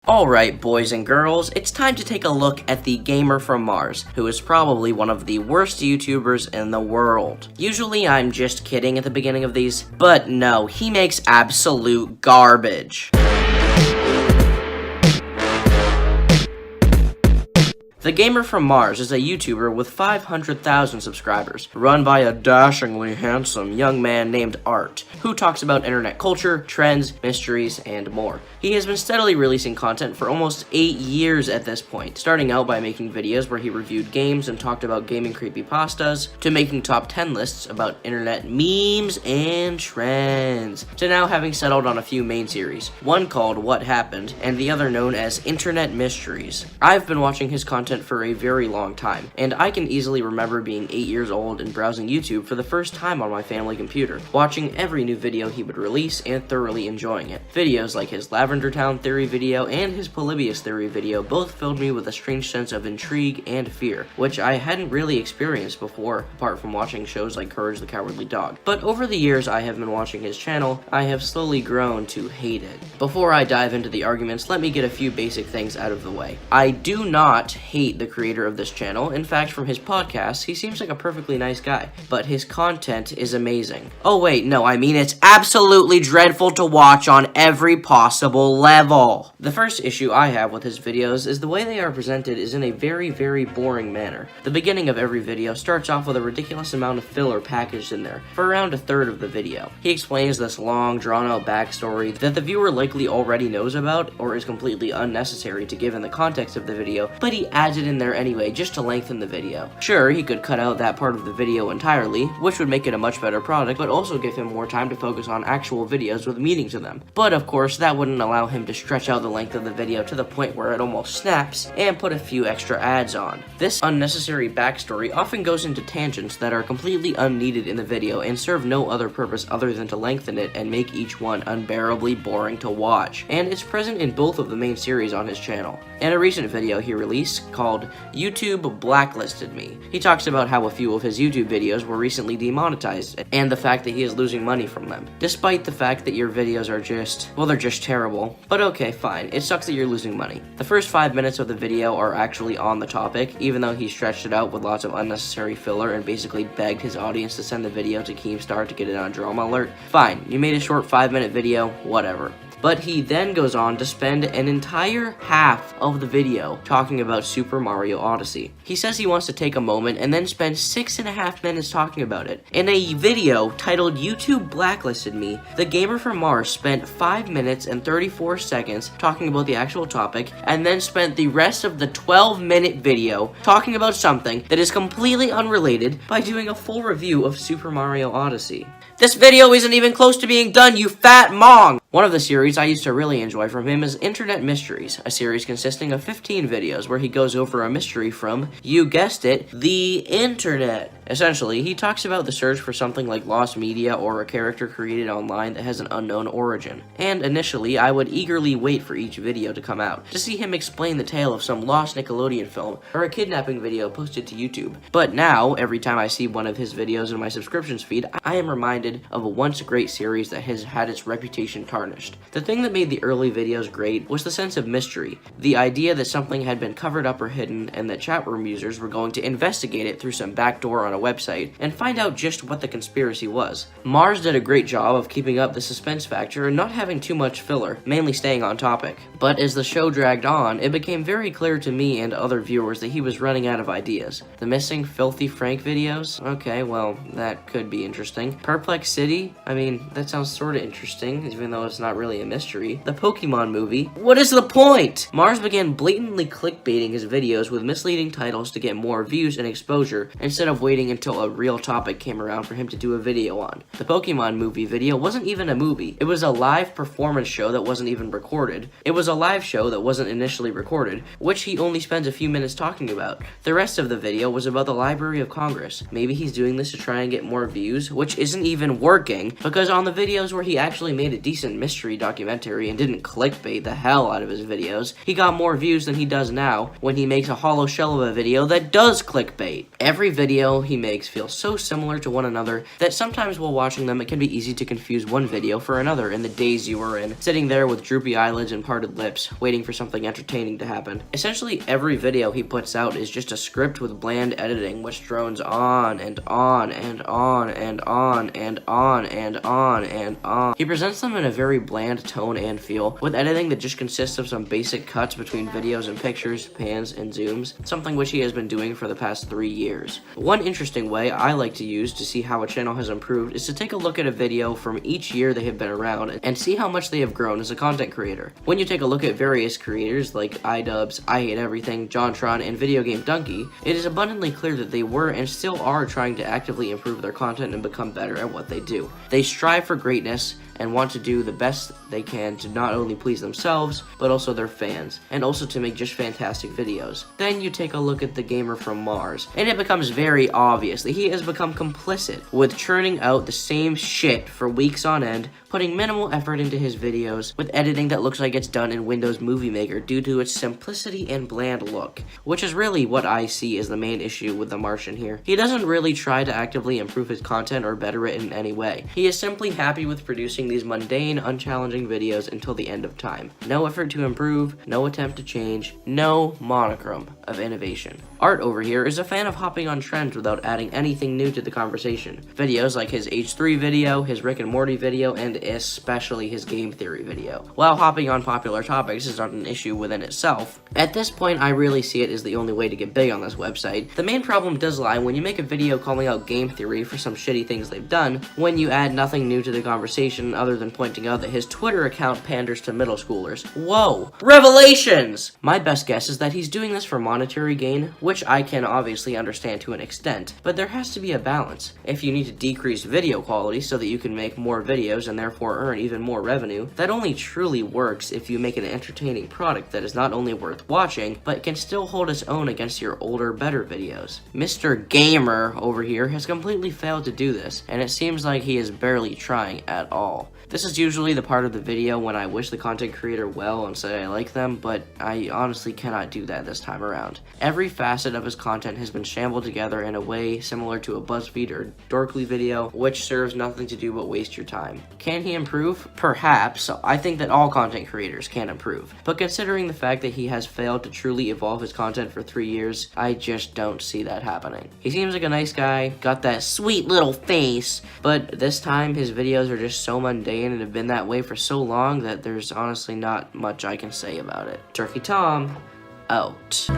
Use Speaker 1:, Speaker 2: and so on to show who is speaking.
Speaker 1: Alright, boys and girls, it's time to take a look at the gamer from Mars, who is probably one of the worst YouTubers in the world. Usually I'm just kidding at the beginning of these, but no, he makes absolute garbage. The Gamer from Mars is a YouTuber with 500,000 subscribers, run by a dashingly handsome young man named Art, who talks about internet culture, trends, mysteries, and more. He has been steadily releasing content for almost 8 years at this point, starting out by making videos where he reviewed games and talked about gaming creepypastas, to making top 10 lists about internet memes and trends, to now having settled on a few main series, one called What Happened, and the other known as Internet Mysteries. I've been watching his content for a very long time, and I can easily remember being 8 years old and browsing YouTube for the first time on my family computer, watching every new video he would release and thoroughly enjoying it. Videos like his Lavender Town theory video and his Polybius theory video both filled me with a strange sense of intrigue and fear, which I hadn't really experienced before, apart from watching shows like Courage the Cowardly Dog. But over the years I have been watching his channel, I have slowly grown to hate it. Before I dive into the arguments, let me get a few basic things out of the way. I do not hate the creator of this channel. In fact, from his podcasts, he seems like a perfectly nice guy, but his content is amazing. Oh wait, no, I mean it's absolutely dreadful to watch on every possible level. The first issue I have with his videos is the way they are presented is in a very, very boring manner. The beginning of every video starts off with a ridiculous amount of filler packaged in there, for around a third of the video. He explains this long, drawn-out backstory that the viewer likely already knows about, or is completely unnecessary to give in the context of the video, but he adds it in there anyway just to lengthen the video. Sure, he could cut out that part of the video entirely, which would make it a much better product, but also give him more time to focus on actual videos with meaning to them. But of course, that wouldn't allow him to stretch out the length of the video to the point where it almost snaps and put a few extra ads on. This unnecessary backstory often goes into tangents that are completely unneeded in the video and serve no other purpose other than to lengthen it and make each one unbearably boring to watch. And it's present in both of the main series on his channel. In a recent video he released called YouTube Blacklisted Me, he talks about how a few of his YouTube videos were recently demonetized and the fact that he is losing money from them. Despite the fact that your videos are just, well, they're just terrible. But okay, fine, it sucks that you're losing money. The first 5 minutes of the video are actually on the topic, even though he stretched it out with lots of unnecessary filler and basically begged his audience to send the video to Keemstar to get it on Drama Alert. Fine, you made a short 5-minute video, whatever. But he then goes on to spend an entire half of the video talking about Super Mario Odyssey. He says he wants to take a moment and then spend 6.5 minutes talking about it. In a video titled YouTube Blacklisted Me, the Gamer from Mars spent 5 minutes and 34 seconds talking about the actual topic, and then spent the rest of the 12-minute video talking about something that is completely unrelated by doing a full review of Super Mario Odyssey. This video isn't even close to being done, you fat mong! One of the series I used to really enjoy from him is Internet Mysteries, a series consisting of 15 videos where he goes over a mystery from, you guessed it, the internet. Essentially, he talks about the search for something like lost media or a character created online that has an unknown origin. And initially, I would eagerly wait for each video to come out, to see him explain the tale of some lost Nickelodeon film or a kidnapping video posted to YouTube. But now, every time I see one of his videos in my subscriptions feed, I am reminded of a once great series that has had its reputation tarnished. The thing that made the early videos great was the sense of mystery, the idea that something had been covered up or hidden and that chat room users were going to investigate it through some backdoor on a website and find out just what the conspiracy was. Mars did a great job of keeping up the suspense factor and not having too much filler, mainly staying on topic. But as the show dragged on, it became very clear to me and other viewers that he was running out of ideas. The missing Filthy Frank videos? Okay, well, that could be interesting. Perplex City? I mean, that sounds sorta interesting, even though it's not really a mystery. The Pokemon movie? What is the point? Mars began blatantly clickbaiting his videos with misleading titles to get more views and exposure, instead of waiting until a real topic came around for him to do a video on. The Pokemon movie video wasn't even a movie. It was a live performance show that wasn't even recorded. It was a live show that wasn't initially recorded, which he only spends a few minutes talking about. The rest of the video was about the Library of Congress. Maybe he's doing this to try and get more views, which isn't even working, because on the videos where he actually made a decent mystery documentary and didn't clickbait the hell out of his videos, he got more views than he does now when he makes a hollow shell of a video that does clickbait. Every video he makes feel so similar to one another that sometimes while watching them it can be easy to confuse one video for another in the daze you are in, sitting there with droopy eyelids and parted lips, waiting for something entertaining to happen. Essentially every video he puts out is just a script with bland editing which drones on and on and on and on and on and on and on. He presents them in a very bland tone and feel, with editing that just consists of some basic cuts between videos and pictures, pans and zooms, something which he has been doing for the past 3 years. One interesting way I like to use to see how a channel has improved is to take a look at a video from each year they have been around and see how much they have grown as a content creator. When you take a look at various creators like iDubbbz, I Hate Everything, JonTron, and Video Game Donkey, it is abundantly clear that they were and still are trying to actively improve their content and become better at what they do. They strive for greatness and want to do the best they can to not only please themselves, but also their fans, and also to make just fantastic videos. Then you take a look at the gamer from Mars, and it becomes very obvious that he has become complicit with churning out the same shit for weeks on end, putting minimal effort into his videos, with editing that looks like it's done in Windows Movie Maker due to its simplicity and bland look, which is really what I see as the main issue with the Martian here. He doesn't really try to actively improve his content or better it in any way. He is simply happy with producing these mundane, unchallenging videos until the end of time. No effort to improve, no attempt to change, no monochrome of innovation. Art over here is a fan of hopping on trends without adding anything new to the conversation. Videos like his H3 video, his Rick and Morty video, and especially his game theory video. While hopping on popular topics is not an issue within itself, at this point I really see it as the only way to get big on this website. The main problem does lie when you make a video calling out game theory for some shitty things they've done, when you add nothing new to the conversation other than pointing out that his Twitter account panders to middle schoolers. Whoa! Revelations! My best guess is that he's doing this for monetary gain, which I can obviously understand to an extent, but there has to be a balance. If you need to decrease video quality so that you can make more videos and therefore earn even more revenue, that only truly works if you make an entertaining product that is not only worth watching, but can still hold its own against your older, better videos. Mr. Gamer over here has completely failed to do this, and it seems like he is barely trying at all. This is usually the part of the video when I wish the content creator well and say I like them, but I honestly cannot do that this time around. Every facet of his content has been shambled together in a way similar to a BuzzFeed or Dorkly video, which serves nothing to do but waste your time. Can he improve? Perhaps. I think that all content creators can improve, but considering the fact that he has failed to truly evolve his content for 3 years, I just don't see that happening. He seems like a nice guy, got that sweet little face, but this time his videos are just so mundane and have been that way for so long that there's honestly not much I can say about it. Turkey Tom, out.